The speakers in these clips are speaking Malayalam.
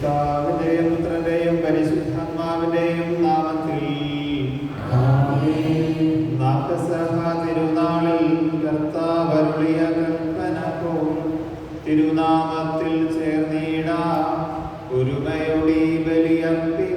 പിതാവിന്റെയും പുത്രന്റെയും പരിശുദ്ധാത്മാവിന്റെയും നാമത്തിൽ തിരുനാളിൽ കർത്താവ് അരുളിയ കൽപ്പന പോൽ തിരുനാമത്തിൽ ചേർന്നിടാം, ഒരുമയോടെ ബലിയർപ്പിക്കാം.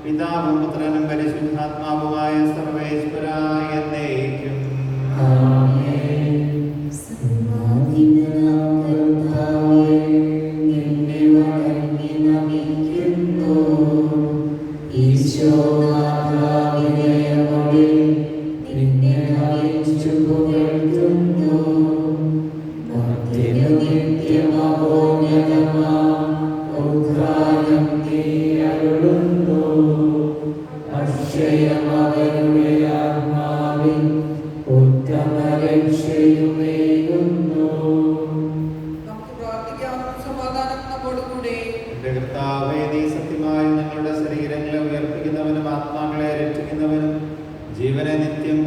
പിതാവും പുത്രനും പരിശുദ്ധാത്മാവുമായ സർവേശ്വരായ എന്നേക്കും. ആമേൻ. സർവ്വാധിപനായ കർത്താവേ, നിന്നെ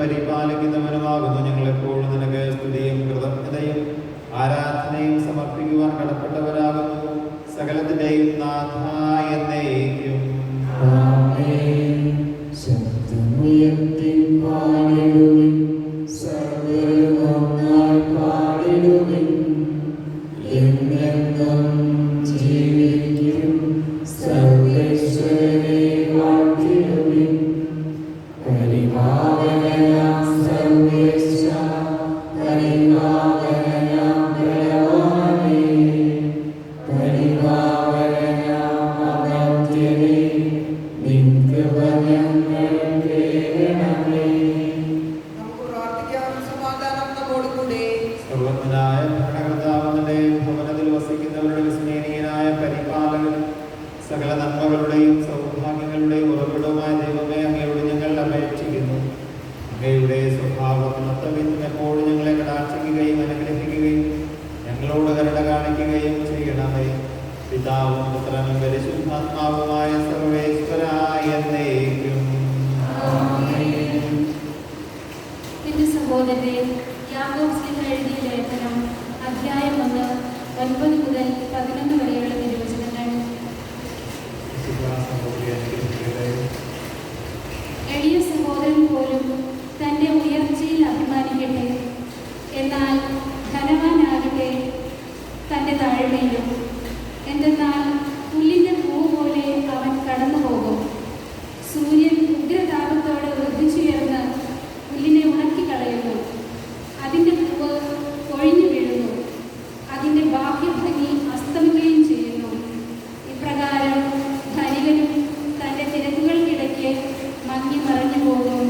പരിപാലിക്കുന്നവനുമാകുന്നു. ഞങ്ങളെപ്പോഴും നിനക്ക് സ്തുതിയും കൃതജ്ഞതയും ആരാധനയും സമർപ്പിക്കുവാൻ കടപ്പെട്ടവരാകുന്നു. സകലത്തിന്റെയും നാഥ എന്നേക്കും. സകല നന്മകളുടെയും സൗഭാഗ്യങ്ങളുടെയും ഉറവിടവുമായ ദൈവമേ, അങ്ങയോട് ഞങ്ങൾ അപേക്ഷിക്കുന്നു. അങ്ങയുടെ സ്വഭാവത്തിനൊത്തവിധം എപ്പോഴും ഞങ്ങളെ കടാക്ഷിക്കുകയും അനുഗ്രഹിക്കുകയും ഞങ്ങളോട് കരുണ കാണിക്കുകയും ചെയ്യണമേ. പിതാവും പുത്രനും പരിശുദ്ധാത്മാവുമായ സർവേശ്വരായ എന്നേക്കും. എന്റെ സഹോദരരെ, യാക്കോബ് ശ്ലീഹ എഴുതിയ ലേഖനം അധ്യായം 1 9 മുതൽ 11 വരെയുള്ള തിരുവചനങ്ങൾ. എളിയ സഹോദരൻ പോലും തൻ്റെ ഉയർച്ചയിൽ അഭിമാനിക്കട്ടെ, എന്നാൽ ധനവാനാകട്ടെ തൻ്റെ താഴ്മയിലും. എന്തെന്നാൽ പുല്ലിൻ്റെ പൂവ് പോലെ അവൻ കടന്നു പോകും. സൂര്യൻ ഉഗ്രതാപത്തോടെ ഉദിച്ചുയർന്ന് പുല്ലിനെ ഉണക്കിക്കളയുന്നു. അതിൻ്റെ പൂവ് കൊഴിഞ്ഞു വീഴുന്നു, അതിൻ്റെ ബാഹ്യഭംഗി അസ്തമിക്കുകയും ചെയ്യുന്നു. ഇപ്രകാരം ധനികനും തൻ്റെ തിരക്കുകൾക്കിടയ്ക്ക് മങ്ങി മറഞ്ഞു പോകും.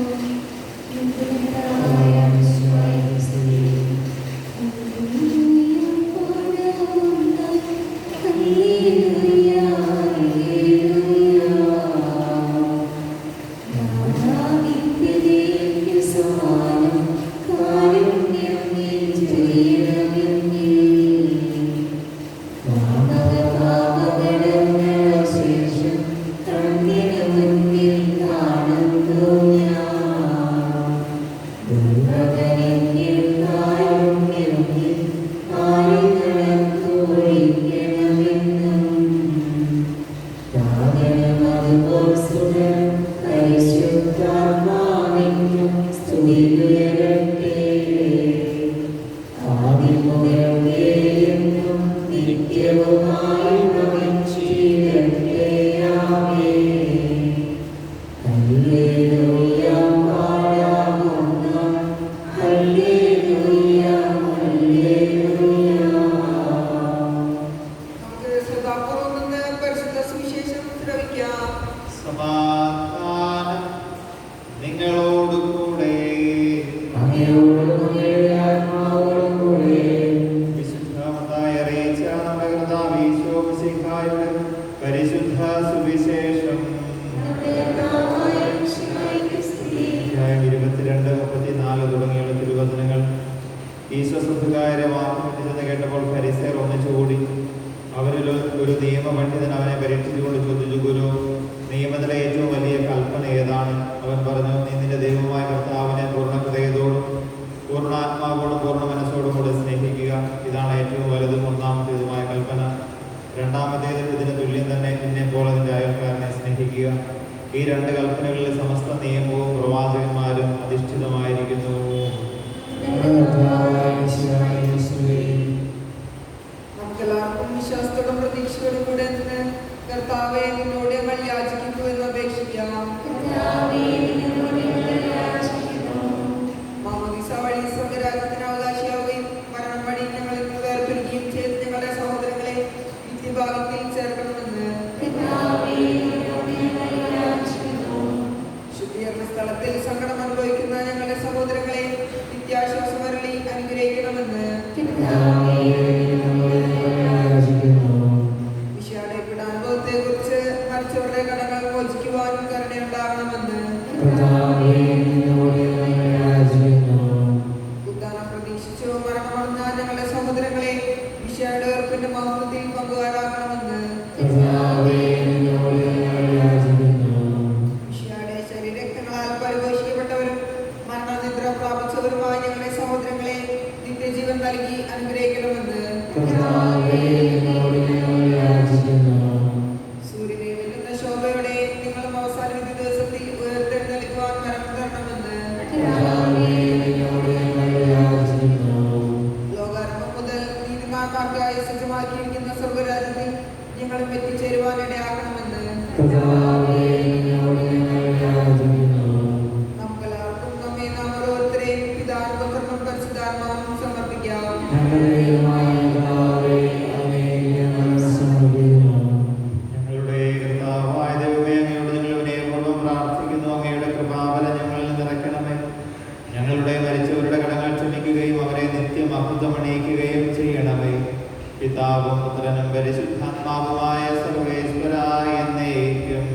സമാധാനം നിങ്ങളോടുകൂടെ. വിശുദ്ധമത്തായി അറിയിച്ച നമ്മുടെ കർത്താവ് ഈശോ മിശിഹായുടെ പരിശുദ്ധ സുവിശേഷം 22:34 തുടങ്ങിയുള്ള തിരുവചനങ്ങൾ. ഈശോ സദുക്കായരെ വാക്കുമെന്ന് കേട്ടപ്പോൾ ഫരിസേയർ ഒന്നിച്ചുകൂടി. അവരിൽ ഒരു നിയമപണ്ഡിതൻ അവനെ പരീക്ഷിച്ചുകൊണ്ട് ചോദിച്ചു, ഗുരു, നിയമത്തിലെ ഏറ്റവും വലിയ കൽപ്പന ഏതാണ്? അവൻ പറഞ്ഞു, നീ നിന്റെ ദൈവമായ കർത്താവിനെ പൂർണ്ണ ഹൃദയത്തോടും പൂർണ്ണാത്മാവോടും പൂർണ്ണ മനസ്സോടും കൂടെ സ്നേഹിക്കുക. ഇതാണ് ഏറ്റവും വലുതും ഒന്നാമത്തേതുമായ കൽപ്പന. രണ്ടാമത്തേത് ഇതിന് തുല്യം തന്നെ, നിന്നെ പോലെ നിന്റെ അയൽക്കാരനെ സ്നേഹിക്കുക. ഈ 2 കൽപ്പനകളിലെ സമസ്ത നിയമവും പ്രവാചകന്മാരും അധിഷ്ഠിതമായിരിക്കുന്നു. നമുക്കെല്ലാവർക്കും വിശ്വാസത്തോടും പ്രതീക്ഷയോടും കൂടെ കർത്താവേ, നിന്നോട് ഞങ്ങൾ യാചിക്കുന്നു എന്ന് അപേക്ഷിക്കാം. മാമോദീസ വഴി സ്വർഗ്ഗരാജ്യത്തിന് അവകാശിയാവുകയും മരണം വഴി ഞങ്ങളിൽ നിന്ന് വേർപിരിക്കുകയും ചെയ്ത് ഞങ്ങളുടെ സഹോദരങ്ങളെ നിത്യഭാഗ്യത്തിൽ ചേർക്കണമെന്ന് ശുദ്ധീകരണ സ്ഥലത്തിൽ സങ്കടം അനുഭവിക്കുന്ന ഞങ്ങളുടെ സഹോദരങ്ങളെ നിത്യാശ്വാസം അരുളി അനുഗ്രഹിക്കണമെന്ന് വിശാലയുടെ പീഡാനുഭവത്തെ കുറിച്ച് മരിച്ചവരുടെ കടങ്ങൾ മോചിക്കുവാനും കരുണയുണ്ടാകണമെന്ന് ഉദ്ധാനം പ്രതീക്ഷിച്ചു മരണമടഞ്ഞ ഞങ്ങളുടെ സഹോദരങ്ങളെ വിശാലയുടെ ഉറപ്പിന്റെ മഹത്വത്തിൽ പങ്കുകാരാക്കണമെന്ന് വിശാലയുടെ ശരീരരക്തങ്ങളാൽ പരിപോഷിക്കപ്പെട്ടവരും മരണ ജീവൻ നൽകി അനുഗ്രഹിക്കണമെന്ന് സൂര്യനെ വെല്ലുന്ന ശോഭയോടെ നിങ്ങളും അവസാന വിധി ദിവസത്തിൽ ഉയർത്തെഴുന്നേൽക്കുവാൻ വരം തരണമെന്ന് ലോകാരംഭം മുതൽ നീതിമാന്മാർക്കായി സജ്ജമാക്കിയിരിക്കുന്ന സ്വർഗരാജ്യത്തിൽ ഞങ്ങളും എത്തിച്ചേരുവാൻ ഇടയാക്കണമെന്ന് നമുക്കെല്ലാവർക്കും നമ്മെ നാം ഓരോരുത്തരെയും പിതാവും പുത്രനും പരിശുദ്ധാത്മാവും സമർപ്പിക്കാം. ഞങ്ങളുടെ കർത്താവായ ദൈവമേ, അങ്ങയോട് ഞങ്ങൾ വിനയപൂർവ്വം പ്രാർത്ഥിക്കുന്നു. അങ്ങയുടെ കൃപാവരം ഞങ്ങളിൽ നിറയ്ക്കണമേ. ഞങ്ങളുടെ മരിച്ചവരുടെ കടങ്ങൾ ക്ഷമിക്കുകയും അവരെ നിത്യം അമൃതമണിയിക്കുകയും ചെയ്യണമേ. പിതാവും പുത്രനും പരിശുദ്ധാത്മാവുമായ സർവേശ്വരായ എന്നേക്കും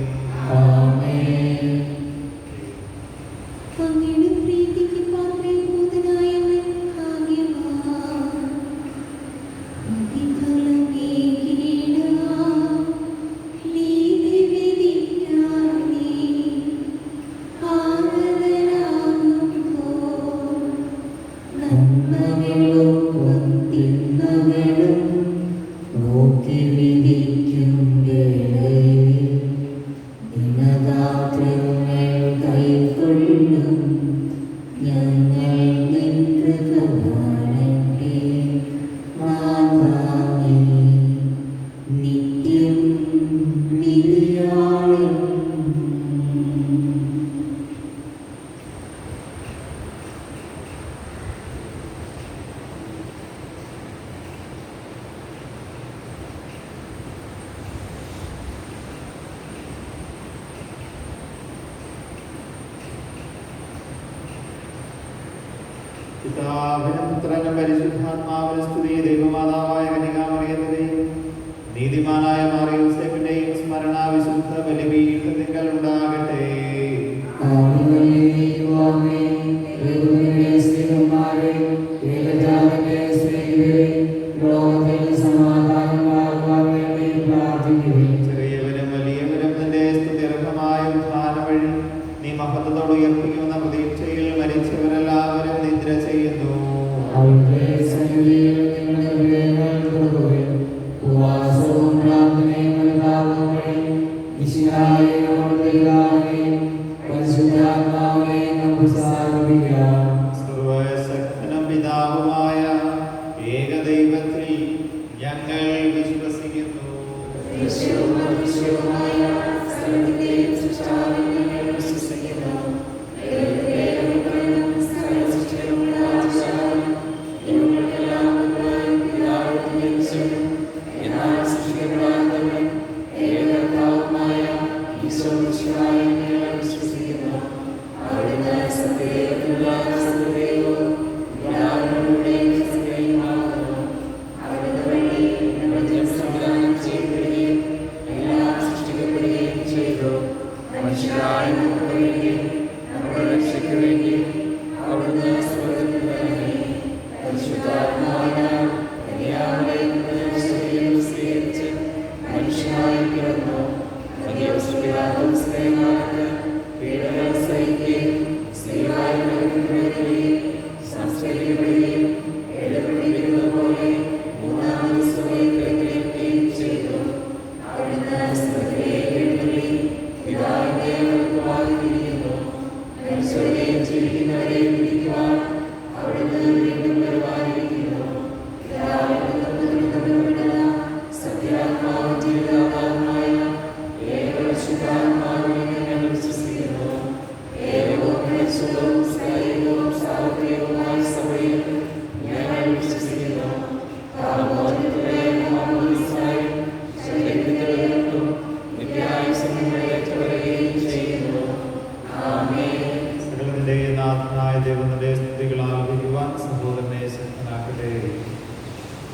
പിതാവിനും പുത്രനും പരിശുദ്ധാത്മാവിനും സ്തുതി. ദൈവമാതാവായ കന്യകാമറിയത്തിന്റെയും നീതിമാനായ മാറിയൂസേപ്പിന്റെയും സ്മരണ വിശുദ്ധ ബലിപീഠത്തിങ്കൽ ഉണ്ടാകട്ടെ. ചെറിയവരും വലിയവരും നിന്റെ സ്തുത്യർഹമായ ഉദ്ധാനം വഴി നീ മഹത്വത്തോട് ഉയർപ്പിക്കുന്ന പ്രതീക്ഷയിൽ മരിച്ചവരെല്ലാവരും നിദ്ര ചെയ്യുന്നു. സർവശക്തനും പിതാവുമായ ഏകദൈവത്തിൽ ഞങ്ങൾ വിശ്വസിക്കുന്നു.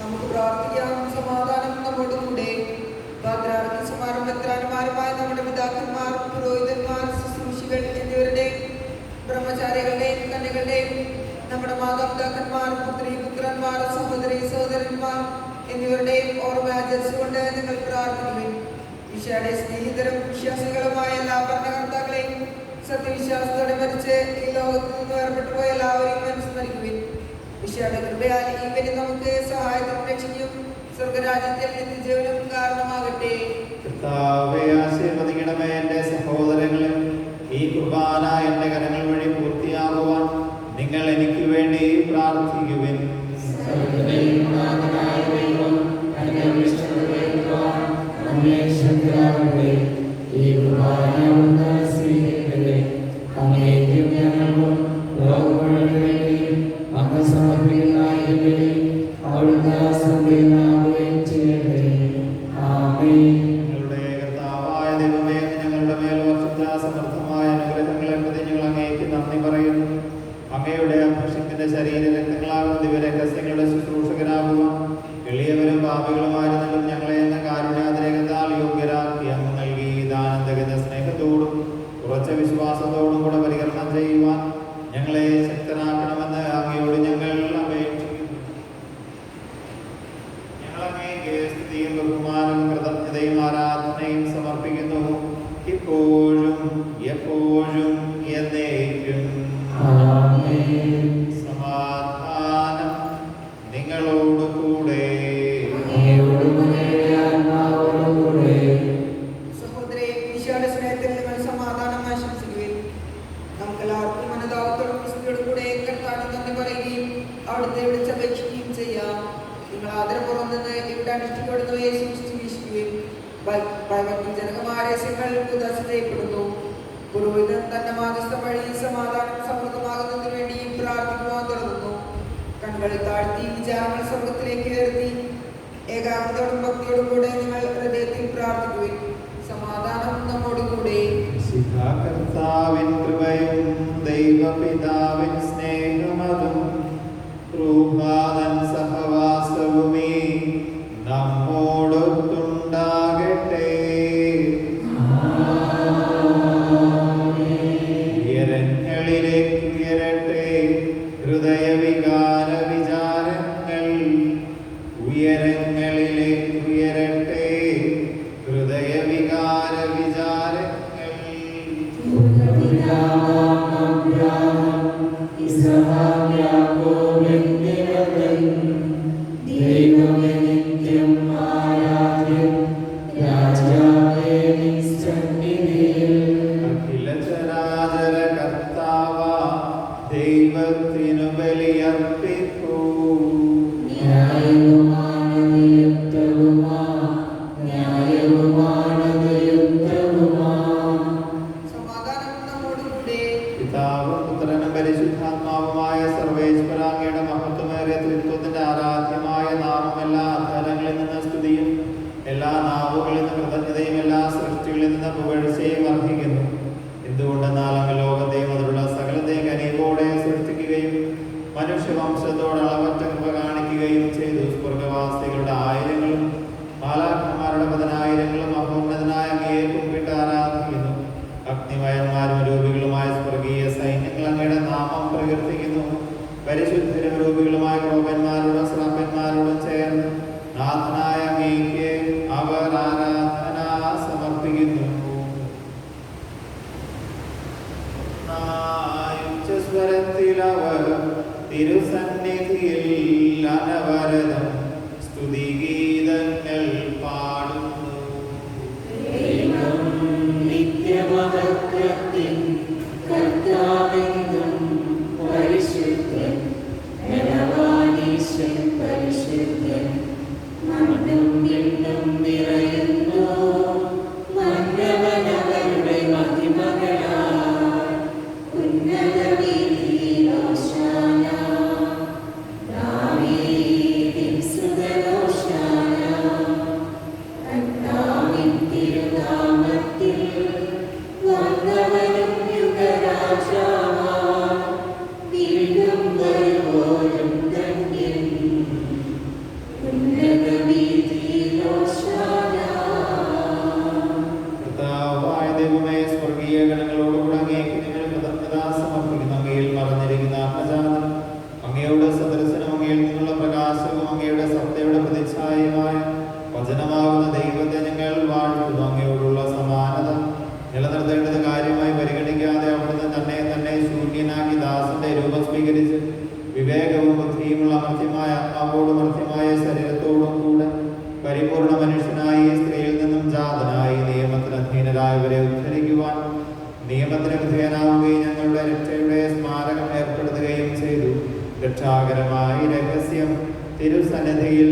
നമുക്ക് പ്രാർത്ഥിക്കാം. സമാധാനം നമ്മോടുകൂടെ. ഭദ്രാസനമാരും മെത്രാന്മാരുമായ നമ്മുടെ പിതാക്കന്മാർ, പുരോഹിതന്മാർ, ശുശ്രൂഷികൾ എന്നിവരുടെ ബ്രഹ്മചാരികളുടെയും കന്യകളുടെയും നമ്മുടെ മാതാപിതാക്കന്മാർ, പുത്രന്മാർ, സഹോദരി സഹോദരന്മാർ എന്നിവരുടെയും ഓർമ്മ ആചരിച്ചുകൊണ്ട് നിങ്ങൾ പ്രാർത്ഥിക്കുകയും ഈശോയുടെ സ്നേഹിതരും വിശ്വാസികളുമായ എല്ലാ ഭരണകർത്താക്കളെയും സത്യവിശ്വാസത്തോടെ മരിച്ച് ഈ ലോകത്തിൽ നിന്ന് വേർപെട്ടു പോയ എല്ലാവരെയും അനുസ്മരിക്കുകയും ഈശോയുടെ കൃപയാൽ ഇവര് നമുക്ക് സഹായത്തിനും രക്ഷയ്ക്കും സ്വർഗരാജ്യത്തിൽ നിത്യജീവനും കാരണമാകട്ടെ. കർത്താവേ, ആശീർവദിക്കണമേ എന്റെ സഹോദരങ്ങളെ. ഈ കുർബാന എന്റെ കരങ്ങൾ വഴി പൂർത്തിയാകുവാൻ നിങ്ങൾ എനിക്ക് വേണ്ടി പ്രാർത്ഥിക്കുവിൻ. ഞങ്ങളുടെ കർത്താവായ ദൈവമേ, ഞങ്ങളുടെ മേൽ വർഷിച്ച സമർത്ഥമായ അനുഗ്രഹങ്ങളെ പ്രതി ഞങ്ങൾ അങ്ങേക്ക് നന്ദി പറയുന്നു. അങ്ങയുടെ അഭിഷേകത്തിന്റെ ശരീരരക്തങ്ങളാകുന്ന ദിവ്യരഹസ്യങ്ങളുടെ ശുശ്രൂഷകരാകുവാൻ എളിയവരും പാപികളുമായിരുന്നാലും ഞങ്ങളെ എന്ന കാരുണ്യാതിരേകത്താൽ യോഗ്യരാക്കി അങ്ങ് നൽകി ദാനന്ദഗത സ്നേഹത്തോടും ഉറച്ച വിശ്വാസത്തോടും കൂടെ പരികരണം ചെയ്യുവാൻ ഞങ്ങളെ ശക്തരാക്കണമെന്ന് അങ്ങയോട് ഞങ്ങൾ അപേക്ഷിക്കുന്നു. ഞങ്ങൾ അങ്ങേക്ക് സ്തുതിയും ബഹുമാനവും കൃതജ്ഞതയും ആരാധനയും സമർപ്പിക്കുന്നു, ഇപ്പോഴും എപ്പോഴും എന്നേക്കും. സമാധാനം നിങ്ങളോട് കൂടെ. സഹോദരേ, ഈശോയുടെ സ്നേഹത്തിൽ നിങ്ങൾ സമാധാനം ആശംസിക്കുകയും നമുക്കെല്ലാവർക്കും മനോഭാവത്തോടും വിശുദ്ധിയോടും കൂടെ കർത്താവിന് നന്ദി പറയുകയും അവിടുത്തെ വിളിച്ചപേക്ഷിക്കുകയും ചെയ്യാം. നിങ്ങൾ ആദരപൂർവ്വം നിന്ന് ഇവിടെ അനുഷ്ഠിക്കപ്പെടുന്നവയെ സൂക്ഷിച്ച് വീക്ഷിക്കുകയും ഭയഭക്തിജനകമായ രഹസ്യങ്ങൾ ഉദാസ ചെയ്യപ്പെടുന്നു. പുരോഹിതൻ തന്റെ മാധ്യസ്ഥം വഴി സമാധാനം സമൃദ്ധമാകുന്നതിന് വേണ്ടി പ്രാർത്ഥിക്കുവാൻ തുടങ്ങുന്നു. കണ്ണുകൾ താഴ്ത്തി വിചാരങ്ങൾ സ്വർഗത്തിലേക്ക് ഉയർത്തി ഏകാഗ്രതയോടും ഭക്തിയോടും കൂടെ നിങ്ങൾ ഹൃദയത്തിൽ പ്രാർത്ഥിക്കുകയും സമാധാനം നമ്മോടുകൂടെ. കർത്താവിൻ കൃപയും ദൈവപിതാവിൻ സ്നേഹമതും റൂഹാദൻ സഹവാസവുമേ നമ്മോടൊത്തുണ്ടാകട്ടെ. ഉയരങ്ങളിലേക്ക് ഉയരട്ടെ ഹൃദയവികാര വിചാരങ്ങൾ, ഉയരങ്ങളിലേക്ക് ഉയരട്ടെ ഹൃദയവികാര വിചാരങ്ങൾ. അഖില ചരാചര കർത്താവ ദൈവത്തിനു ബലിയർപ്പിക്കൂ. സമാധാനം നമ്മോടുകൂടെ. പിതാവും പുത്രനും പരിശുദ്ധാത്മാവുമായ സർവേശ്വരാങ്ങയുടെ മഹത്വമേറിയ ത്രിത്വത്തിന്റെ ആരാധ്യമായ നാമം എല്ലാ അധരങ്ങളിൽ നിന്ന് സ്തുതിയും എല്ലാ നാവുകളിൽ നിന്ന് കൃതജ്ഞതയും എല്ലാ സൃഷ്ടികളിൽ നിന്ന് പുകഴ്ചയും അർഹിക്കുന്നു. എന്തുകൊണ്ടെന്നാൽ അങ്ങ് ലോകത്തെയും അതിലുള്ള സകലത്തെയും കനിവോടെ സൃഷ്ടിക്കുകയും മനുഷ്യവംശത്തോട് അളവറ്റ കൃപ കാണിക്കുകയും ചെയ്തു. സ്വർഗവാസികളുടെ ആയിരങ്ങളും മാലാഖമാരുടെ പതിനായിരങ്ങളും മഹോന്നതനായ അങ്ങയെ കുമ്പിട്ട് ആരാധിക്കുന്നു. അഗ്നിമയന്മാരും രൂപികളുമായ സ്വർഗീയ സൈന്യങ്ങൾ അങ്ങയുടെ നാമം പ്രകീർത്തിക്കുന്നു. പരിശുദ്ധരും രൂപികളുമായ ക്രോപന്മാരോടും ശ്രാപ്പന്മാരോടും ചേർന്ന് നാഥനായ അങ്ങേക്ക് അവർ ആരാധന സമർപ്പിക്കുന്നു. ഉച്ചസ്വരത്തിൽ അവർ തിരുസന്നിധിയിൽ അനവരതം സ്തുതിഗീതങ്ങൾ പാടുന്നു. കർത്താവായ ദൈവമേ, സ്വർഗീയ ഗണങ്ങളോടുകൂടെ അങ്ങേക്ക് ഞങ്ങൾ കൃതജ്ഞത സമർപ്പിക്കുന്നു. അങ്ങയിൽ മറഞ്ഞിരിക്കുന്ന ആത്മജാതം, അങ്ങയുടെ സദൃശനും അങ്ങയിൽ നിന്നുള്ള പ്രകാശവും അങ്ങയുടെ സത്തയുടെ പ്രതിച്ഛായയുമായ വചനമാകുന്ന ദൈവത്തെ ഞങ്ങൾ വാഴ്ത്തുന്നു. അങ്ങയോടുള്ള സമാനത നിലനിർത്തേണ്ടത് കാര്യമായി പരിഗണിക്കാതെ അവിടുന്ന് തന്നെ ശൂന്യനാക്കി ദാസന്റെ രൂപം സ്വീകരിച്ച് വിവേകവും ബുദ്ധിയും പാർത്ഥിവമായ ശരീരത്തോടും കൂടെ പരിപൂർണ മനുഷ്യനായി സ്ത്രീയിൽ നിന്നും ജാതനായി നിയമത്തിന് അധീനരായവരെ ഉദ്ധരിക്കുവാൻ നിയമത്തിന് വിധേയനാവുകയും ഞങ്ങളുടെ രക്ഷയുടെ സ്മാരകം ഏർപ്പെടുത്തുകയും ചെയ്തു. രക്ഷാകരമായ രഹസ്യം തിരുസന്നിധിയിൽ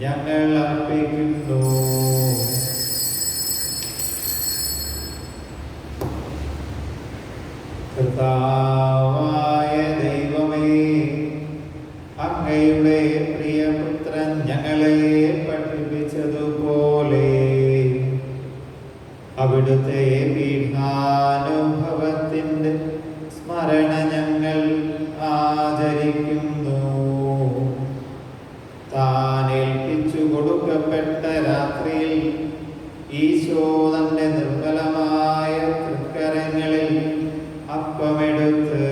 ഞങ്ങൾ അർപ്പിക്കുന്നു. കർത്താവായ ദൈവമേ, അങ്ങയുടെ പ്രിയപുത്രൻ ഞങ്ങളെ പഠിപ്പിച്ചതുപോലെ അവിടുത്തെ പീഠാനുഭവത്തിൻ്റെ സ്മരണ ഞങ്ങൾ ആചരിക്കുന്നു. താനേൽപ്പിച്ചു കൊടുക്കപ്പെട്ട രാത്രിയിൽ ഈശോ തന്റെ നിർമ്മലമായ തൃക്കരങ്ങളിൽ അപ്പമെടുത്ത്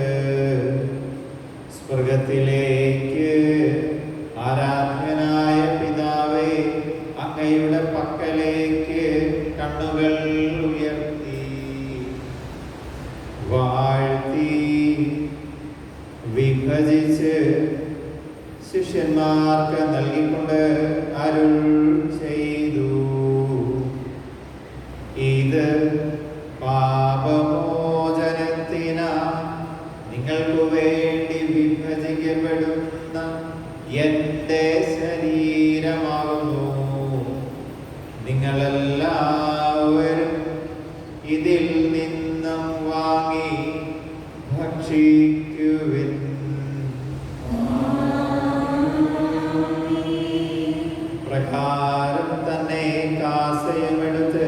സ്വർഗത്തിലേക്ക് ആരാധ്യനായ പിതാവേ, അങ്ങയുടെ പക്കലേക്ക് കണ്ണുകൾ ഉയർത്തി വാഴ്ത്തി വിഭജിച്ച് ശിഷ്യന്മാർക്ക് നൽകിക്കൊണ്ട് അരുൾ ചെയ്തു. ഇത് പാപമോചനത്തിനാ നിങ്ങൾക്കു വേണ്ടി വിഭജിക്കപ്പെടുന്ന എൻ്റെ ശരീരമാകുന്നു. നിങ്ങളെല്ലാവരും ഇതിൽ നിന്നും വാങ്ങി ഭക്ഷിക്കുവിൻ. പ്രകാരം തന്നെ കാസയുമെടുത്ത്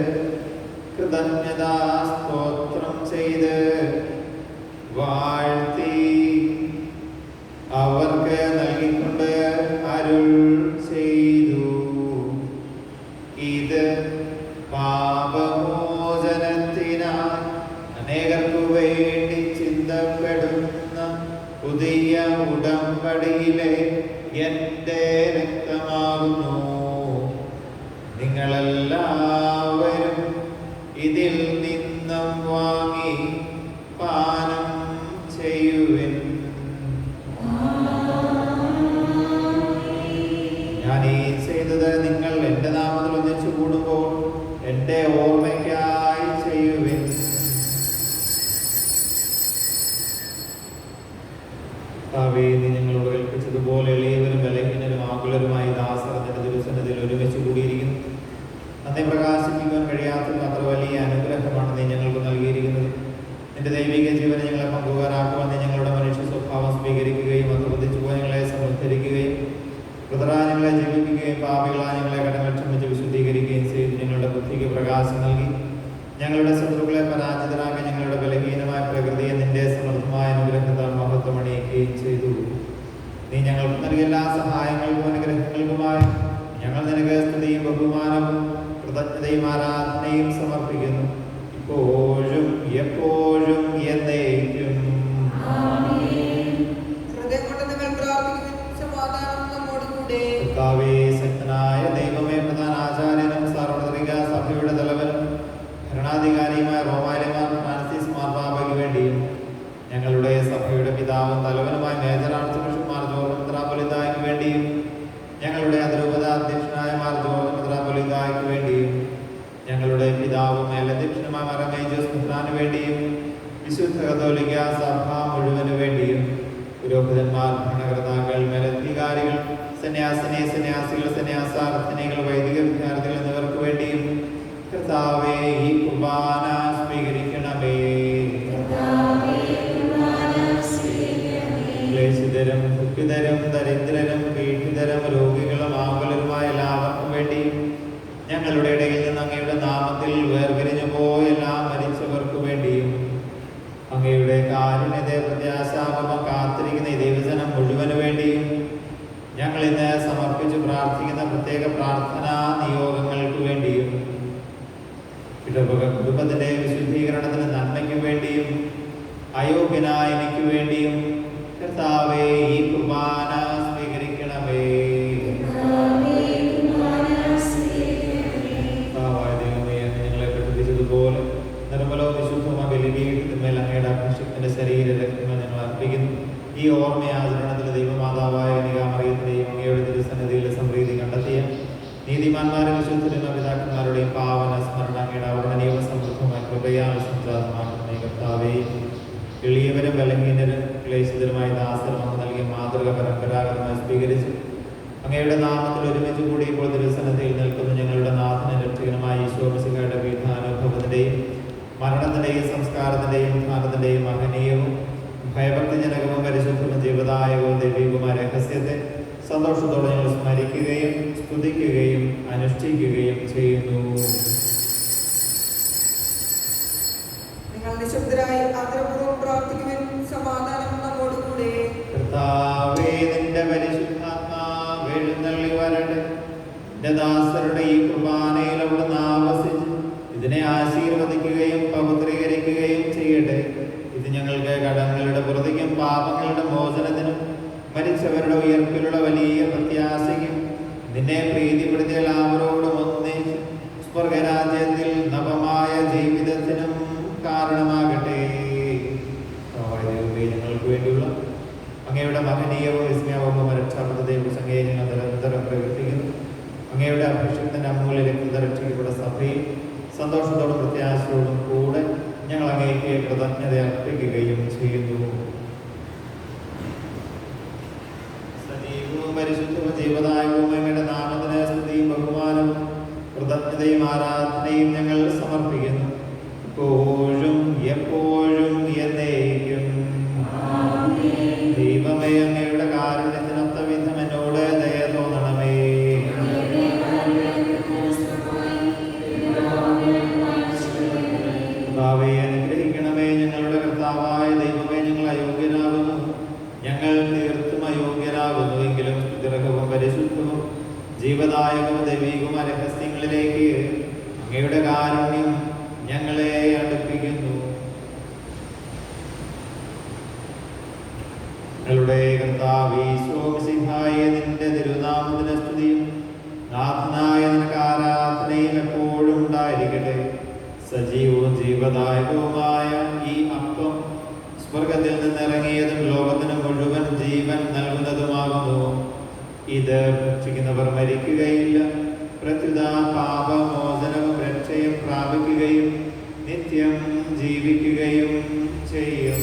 കൃതജ്ഞതാ സ്തോത്രം ചെയ്ത് വാഴ്ത്തി അവർക്ക് നൽകിക്കൊണ്ട് അരുൾ ചെയ്തു. ഇത് പാപമോചനത്തിനായി അനേകർക്കു വേണ്ടി ചിന്തപ്പെടുന്ന പുതിയ ഉടമ്പടിയിലെ എൻ്റെ രക്തമാകുന്നു. നിങ്ങളെല്ലാവരും ഇതിൽ നിന്നും വാങ്ങി പാനം ചെയ്യുവിൻ. ഞാൻ ഈ ചെയ്തത് നിങ്ങൾ എൻ്റെ നാമത്തിൽ ഒന്നിച്ചു കൂടുമ്പോൾ എൻ്റെ ഓർമ്മയ്ക്കായി ചെയ്യുവിൻ. നീ ഞങ്ങളോട് കൽപ്പിച്ചതുപോലെ എളിയവരും ബലഹീനരും ആകുലരുമായി ദാസറത്തിന്റെ തിരുസന്നിധിയിൽ ഒരുമിച്ച് കൂടിയിരിക്കുന്നു. അന്നേ പ്രകാശിപ്പിക്കുവാൻ കഴിയാത്തതും അത്ര വലിയ അനുഗ്രഹമാണ് നീ ഞങ്ങൾക്ക് നൽകിയിരിക്കുന്നത്. നിന്റെ ദൈവിക ജീവനെ ഞങ്ങളെ പങ്കുകാരാക്കുവാൻ നീ ഞങ്ങളുടെ മനുഷ്യ സ്വഭാവം സ്വീകരിക്കുകയും അധപതിച്ചു പോയി ഞങ്ങളെ സമുദ്ധരിക്കുകയും കൃതരാ ഞങ്ങളെ ജീവിപ്പിക്കുകയും പാപികളാ ഞങ്ങളെ കടങ്ങൾ ക്ഷമിച്ച് വിശുദ്ധീകരിക്കുകയും ചെയ്ത് ഞങ്ങളുടെ ബുദ്ധിക്ക് പ്രകാശം നൽകി ഞങ്ങളുടെ ശത്രുക്കളെ പരാജിതരാക്കി ഞങ്ങളുടെ ബലഹീനമായ പ്രകൃതിയെ നിന്റെ സമൃദ്ധമായ അനുഗ്രഹത്താൽ മഹത്വമണിയിക്കുകയും ചെയ്തു. നീ ഞങ്ങൾക്ക് നൽകിയ എല്ലാ സഹായങ്ങൾക്കും അനുഗ്രഹങ്ങൾക്കുമായി ഞങ്ങൾ നിനക്ക് സ്തുതിയും ബഹുമാനവും കൃതജ്ഞതയും ആരാധനയും സമർപ്പിക്കുന്നു, ഇപ്പോഴും എപ്പോഴും എന്നേക്കും. കർത്താവേ, ശക്തനായ ദൈവമേ, പ്രധാന ആചാര്യനും സാർവത്രിക സഭയുടെ തലവനും ഭരണാധികാരിയുമായ റോമായിലെ മാർ ഫ്രാൻസിസ് മാർപ്പാപ്പയ്ക്ക് വേണ്ടിയും ഞങ്ങളുടെ സഭയുടെ പിതാവും തലവനുമായ major archbishop Mar George മെത്രാപ്പൊലീത്തായ്ക്ക് വേണ്ടിയും ഞങ്ങളുടെ അതിരൂപത അധ്യക്ഷനായ മാർ ജോർജ് മെത്രാപ്പൊലീത്തായ്ക്ക് വേണ്ടിയും ഞങ്ങളുടെ പിതാവും മേലധ്യക്ഷനുമായ മാർ മേജോസ് മെത്രാന് വേണ്ടിയും വിശുദ്ധ കത്തോലിക്ക സഭ മുഴുവന് വേണ്ടിയും പുരോഹിതന്മാർ, ഭരണകർത്താക്കൾ, മേലധികാരികൾ, സന്യാസികൾ, സന്യാസാർത്ഥിനികൾ, വൈദിക വിദ്യാർത്ഥികൾ എന്നിവർക്ക് വേണ്ടിയും കർത്താവേ, ഈ കുർബാന സ്വീകരിക്കണമേ. ക്ലേശിതരും ദുഃഖിതരും ദരിദ്രരും പീഡിതരും രോഗികളും ആകുലരുമായ എല്ലാവർക്കും വേണ്ടിയും ഞങ്ങളുടെ ഇടയിൽ നിന്ന് അങ്ങയുടെ നാമത്തിൽ വേർപിരിഞ്ഞു പോയ എല്ലാ മരിച്ചവർക്ക് വേണ്ടിയും അങ്ങയുടെ കാരുണ്യത്തെ പ്രത്യാശാപൂർവം കാത്തിരിക്കുന്ന ഈ ദൈവജനം മുഴുവന് വേണ്ടിയും ഞങ്ങൾ ഇന്ന് സമർപ്പിച്ച് പ്രാർത്ഥിക്കുന്ന പ്രത്യേക പ്രാർത്ഥനാ നിയോഗങ്ങൾക്ക് വേണ്ടിയും ഇടവക കുടുംബത്തിന്റെ വിശുദ്ധീകരണത്തിന് നന്മയ്ക്ക് വേണ്ടിയും അയോഗ്യനായ എനിക്ക് വേണ്ടിയും കർത്താവേ, ഈ കുർബാന സ്വീകരിക്കണമേ. കർത്താവായ ദൈവമേ, ഞങ്ങളെ പഠിപ്പിച്ചതുപോലെ നിർമ്മലവും വിശുദ്ധമായ ബലിപീഠത്തിന്മേൽ അങ്ങയുടെ അഭിഷേകത്തിന്റെ ശരീര രക്തങ്ങൾ ഞങ്ങൾ അർപ്പിക്കുന്നു. ഈ ഓർമ്മയാചരണത്തിൽ ദൈവമാതാവായ കന്യകാമറിയത്തിന്റെയും അങ്ങയുടെ തിരുസന്നിധിയിൽ വഴികളിൽ സമൃദ്ധി കണ്ടെത്തിയ നീതിമാന്മാരും വിശുദ്ധരും പിതാക്കന്മാരുടെയും പാവന സ്മരണ അങ്ങയുടെ അവരുടെ നിയമസമൃദ്ധമായ കൃപയാൽ സംജാതമാക്കുന്ന കർത്താവേ, എളിയവരും ബലഹീനരും ക്ലേശിതരുമായ ദാസരും അങ്ങ് നൽകിയ മാതൃക പരമ്പരാഗതമായി സ്വീകരിച്ചു അങ്ങയുടെ നാമത്തിൽ ഒരുമിച്ച് കൂടി ഇപ്പോൾ തിരുസന്നിധിയിൽ നിൽക്കുന്ന ഞങ്ങളുടെ നാഥന രക്ഷകനുമായ ഈശോ മിശിഹായുടെ പീഠാനുഭവത്തിന്റെയും മരണത്തിന്റെയും സംസ്കാരത്തിന്റെയും ഉത്ഥാനത്തിന്റെയും മഹനീയവും ഭയഭക്തിജനകവും പരിശുദ്ധവും ജീവദായകവും ദൈവികവുമായ രഹസ്യത്തെ സന്തോഷത്തോടെ ഞങ്ങൾ സ്മരിക്കുകയും സ്തുതിക്കുകയും അനുഷ്ഠിക്കുകയും ചെയ്യുന്നു. നിങ്ങൾ നിശബ്ദരായി ആദരപൂർവ്വം പ്രാർത്ഥിക്കുവാൻ സമാധാനം നമ്മോടുകൂടെ. കർത്താവേ, നിന്റെ പരിശുദ്ധാത്മാവ് എഴുന്നള്ളി വരട്ടെ. നിന്റെ ദാസരുടെ ഈ കുർബാനയിൽ അവിടുന്ന് ആവസിച്ച് ഇതിനെ ആശീർവദിക്കുകയും പവിത്രീകരിക്കുകയും ചെയ്യട്ടെ. ഇത് ഞങ്ങൾക്ക് കടങ്ങളുടെ പ്രതിക്കും പാപങ്ങളുടെ മോചനത്തിനും മരിച്ചവരുടെ ഉയർപ്പിലുള്ള വലിയ പ്രത്യാശയ്ക്കും നിന്നെ പ്രീതിപ്പെടുത്തിയ എല്ലാവരോടും ഒന്നിച്ച് സ്വർഗരാജ്യത്തിൽ നവമായ ജീവിതത്തിനും കാരണമാകട്ടെ. ഞങ്ങൾക്ക് വേണ്ടിയുള്ള അങ്ങയുടെ മഹനീയവും വിസ്മയവും രക്ഷാപദ്ധതിയെക്കുറിച്ച് അങ്ങയെ ഞങ്ങൾ നിരന്തരം പ്രവർത്തിക്കുന്നു. അങ്ങയുടെ അഭിഷേകത്തിന്റെ അമൂല്യ രക്തരക്ഷയുടെ സഭയിൽ സന്തോഷത്തോടും പ്രത്യാശയോടും കൂടെ ഞങ്ങൾ അങ്ങേക്ക് കൃതജ്ഞത അർപ്പിക്കുകയും ചെയ്യുന്നു. സജീവവും പരിശുദ്ധവും ജീവദായകവും അങ്ങയുടെ നാമത്തിന് സ്തുതിയും ബഹുമാനവും കൃതജ്ഞതയും ആരാധനയും ഞങ്ങൾ സമർപ്പിക്കുന്നു, എപ്പോഴും എപ്പോഴും എന്നേക്കും. ദൈവമേ, അങ്ങയുടെ കാരുണ്യത്തിനൊത്ത വിധം എന്നോട് ദയ തോന്നണമേ. കർത്താവേ, അനുഗ്രഹിക്കണമേ. ഞങ്ങളുടെ കർത്താവായ ദൈവമേ, ഞങ്ങൾ അയോഗ്യരാകുന്നു, ഞങ്ങൾ തീർത്തും അയോഗ്യരാകുന്നുവെങ്കിലും ദൃഢവും പരിശുദ്ധവും ജീവദായകവും ദൈവികവും രഹസ്യങ്ങളിലേക്ക് അങ്ങയുടെ കാരുണ്യം ഞങ്ങളെ അടുപ്പിക്കുന്നു. ഞങ്ങളുടെ കർത്താവേ ഈശോ മിശിഹായേ, നിന്റെ തിരുനാമത്തിന് സ്തുതിയും നാഥനായ നിനക്ക് ആരാധനയും എപ്പോഴും ഉണ്ടായിരിക്കട്ടെ. സജീവവും ജീവദായകവുമായ ഈ അപ്പം സ്വർഗത്തിൽ നിന്നിറങ്ങിയതും ലോകത്തിന് മുഴുവൻ ജീവൻ നൽകുന്നതുമാകുന്നു. ഇത് ഭക്ഷിക്കുന്നവർ മരിക്കുകയില്ല, പ്രത്യുത പാപമോചനവും രക്ഷയും പ്രാപിക്കുകയും നിത്യം ജീവിക്കുകയും ചെയ്യും.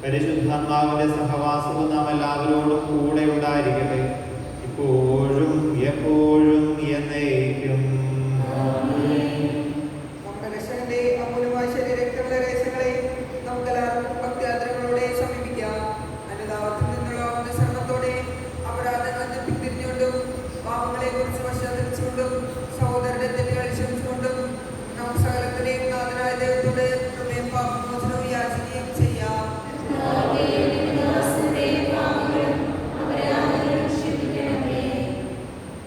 പരിശുദ്ധാത്മാവിന്റെ സഹവാസവും നാം എല്ലാവരോടും കൂടെ ഉണ്ടായിരിക്കട്ടെ, ഇപ്പോഴും എപ്പോഴും എന്നേക്കും. നമ്മുടെ രക്ഷകന്റെ അമൂല്യമായ ശരീരരക്തങ്ങളുടെ രഹസ്യങ്ങളെ നമുക്കെല്ലാവർക്കും ഭക്തിയാത്രകളോടെ സമീപിക്കാം. അനുതാപത്തിൽ നിന്നുള്ള ശരണത്തോടെ അപരാധങ്ങൾ പിന്തിരിഞ്ഞുകൊണ്ടും പാപങ്ങളെ കുറിച്ച് പശ്ചാത്തലിച്ചുകൊണ്ടും സഹോദരന്റെ തെറ്റുകൾ ക്ഷമിച്ചുകൊണ്ടും നമുക്ക് സകലത്തിലെയും നാഥനായ ദൈവത്തോട് കൃപയും പാപമോചനവും യാചിക്കുകയും ചെയ്യാം.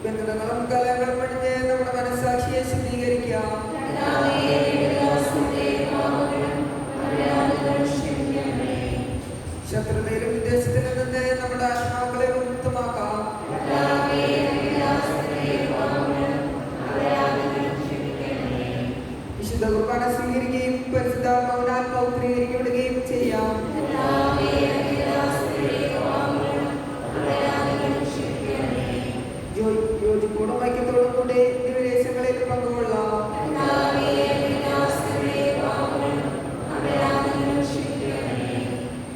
ബന്ധനങ്ങളും കലങ്ങളും പണിഞ്ഞ് നമ്മുടെ മനസ്സാക്ഷിയെ ശുദ്ധീകരിക്കാം. ശത്രുതയിലും വിദേശത്തിൽ നിന്ന് നമ്മുടെ ആത്മാക്കളെ മുക്തമാക്കാം. വിശുദ്ധ കുർബാന സ്വീകരിക്കുകയും പരിശുദ്ധാത്മാവിനാൽ പൗത്രീകരിക്കപ്പെടുകയും ചെയ്യാം. യോജിപ്പോടും ഐക്യത്തോടും കൂടെ വിദേശങ്ങളിൽ പങ്കുകൊള്ളാം.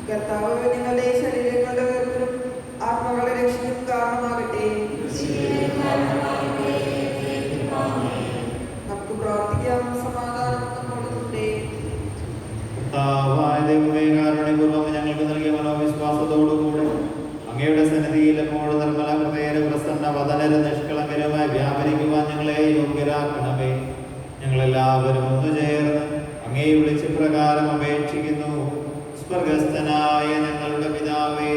കർത്താവ് നിങ്ങളുടെ ശരീരങ്ങൾ സ്വർഗസ്ഥനായ ഞങ്ങളുടെ പിതാവേ,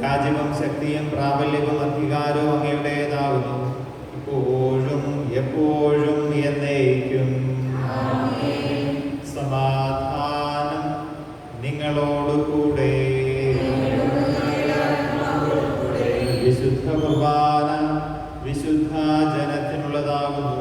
രാജ്യവും ശക്തിയും പ്രാബല്യവും അധികാരവും അങ്ങയുടേതാകുന്നു, ഇപ്പോഴും എപ്പോഴും എന്നേക്കും. സമാധാനം നിങ്ങളോടുകൂടെ. വിശുദ്ധ കുർബാന വിശുദ്ധ ജനത്തിനുള്ളതാകുന്നു.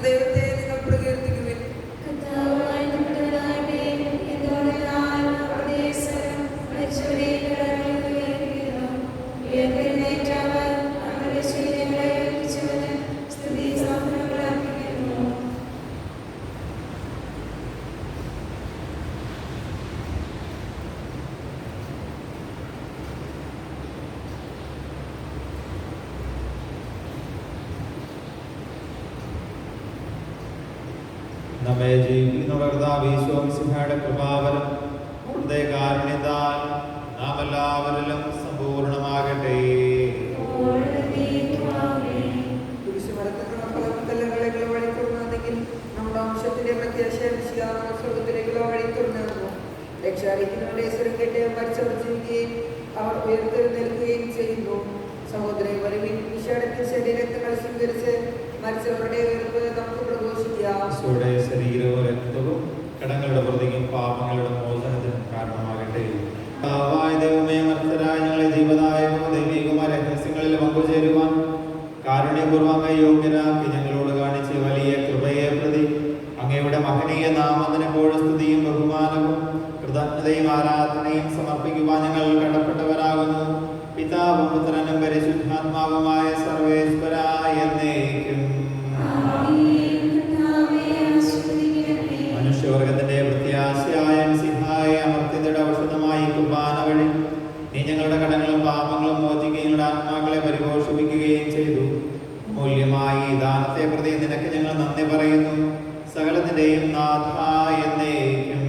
ദൈവത്തെ നിങ്ങൾ പ്രകീർത്തിക്കുവിൻ. നമ്മെ ജീവിക്കുന്ന കർത്താവിന്റെ കൃപാവരം അവിടുത്തെ കാരുണ്യത്താൽ നാം എല്ലാവരിലും സമ്പൂർണമാകട്ടെ. നമ്മുടെ വംശത്തിന്റെ പ്രത്യാശ സ്വർഗത്തിലേക്കുള്ള വഴി തുറന്നു. രക്ഷാടിക്കുന്നവരുടെ സ്വരം കേട്ട് മരിച്ചവർ ജീവിക്കുകയും അവർ ഉയർത്തെഴുന്നേൽക്കുകയും ചെയ്യുന്നു. സഹോദരൻ വരവിൻ വിഷാടത്തിൽ ശരീരങ്ങൾ സ്വീകരിച്ച് മരിച്ചവരുടെ ഉയർപ്പ് നമുക്ക് പ്രഘോഷിക്കാം. ശരീരവും രക്തവും കടങ്ങളുടെ പ്രതിയും പാപങ്ങളുടെ മോചനത്തിനും കാരണമാകട്ടെ. ദൈവമേ, മർത്തരായ ഞങ്ങളെ ജീവദായകവും ദൈവികവുമായ രഹസ്യങ്ങളിൽ പങ്കുചേരുവാൻ കാരുണ്യപൂർവ്വം യോഗ്യരാക്കി ഞങ്ങളോട് കാണിച്ച വലിയ കൃപയെ പ്രതി അങ്ങയുടെ മഹനീയ നാമത്തിന് എപ്പോഴും സ്തുതിയും ബഹുമാനവും കൃതജ്ഞതയും ആരാധനയും സമർപ്പിക്കുവാൻ ഞങ്ങൾ കടപ്പെട്ടവരാകുന്നു. പിതാവും പുത്രനും പരിശുദ്ധാത്മാവുമായ സർവേശ്വരായ എന്നേക്കും. മനുഷ്യവർഗത്തിന്റെ പ്രത്യാശയായ സിംഹായ അമർത്യതയുടെ ഔഷധമായി കുർബാന വഴി നീ ഞങ്ങളുടെ കടങ്ങളും പാപങ്ങളും മോചിക്കുകയും ആത്മാക്കളെ പരിപോഷിപ്പിക്കുകയും ചെയ്തു. മൂല്യമായി ഈ ദാനത്തെ പ്രതി നിനക്ക് ഞങ്ങൾ നന്ദി പറയുന്നു. സകലത്തിന്റെയും നാഥ എന്നേക്കും.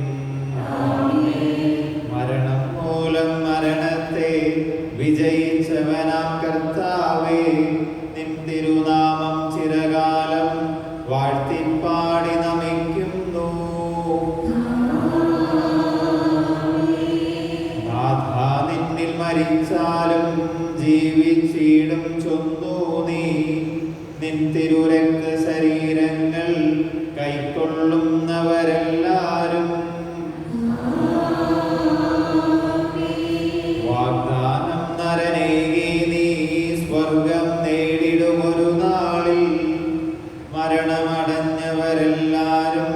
മരണം മൂലം മരണത്തെ വിജയിച്ചവനാം കർത്താവേ, നിൻ തിരുനാമം ചിരകാലം വാഴ്ത്തിപ്പാടി നമിക്കുന്നു. നാഥ, നിന്നിൽ മരിച്ചാലും ജീവിച്ചിടും ചൊന്നു നീ. നിൻ തിരുരക്ത ശരീരങ്ങൾ കൈക്കൊള്ളുന്നവരെല്ലാരും വാഗ്ദാനം നരനേകി നീ സ്വർഗം നേടിടുമൊരു നാളിൽ. മരണമടഞ്ഞവരെല്ലാരും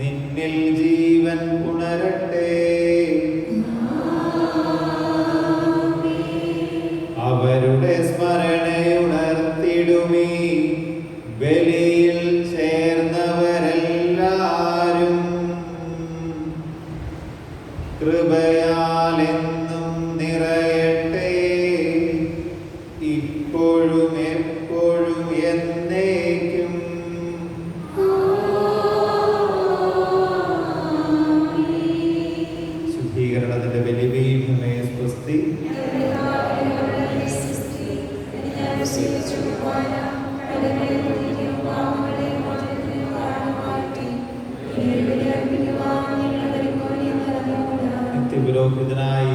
നിന്നിൽ ജീവൻ പുണരട്ടെ. അവരുടെ സ്മരണയുണർത്തിടുമീ ബലിയിൽ ചേർന്നവരെല്ലാരും കൃപയാലെന്നും നിറയട്ടെ, ഇപ്പോഴും എപ്പോഴും എന്നേക്കും. ശുദ്ധീകരണത്തിന്റെ ബലിപീഠമേ സ്വസ്തി. നിത്യപുരോഹിതനായ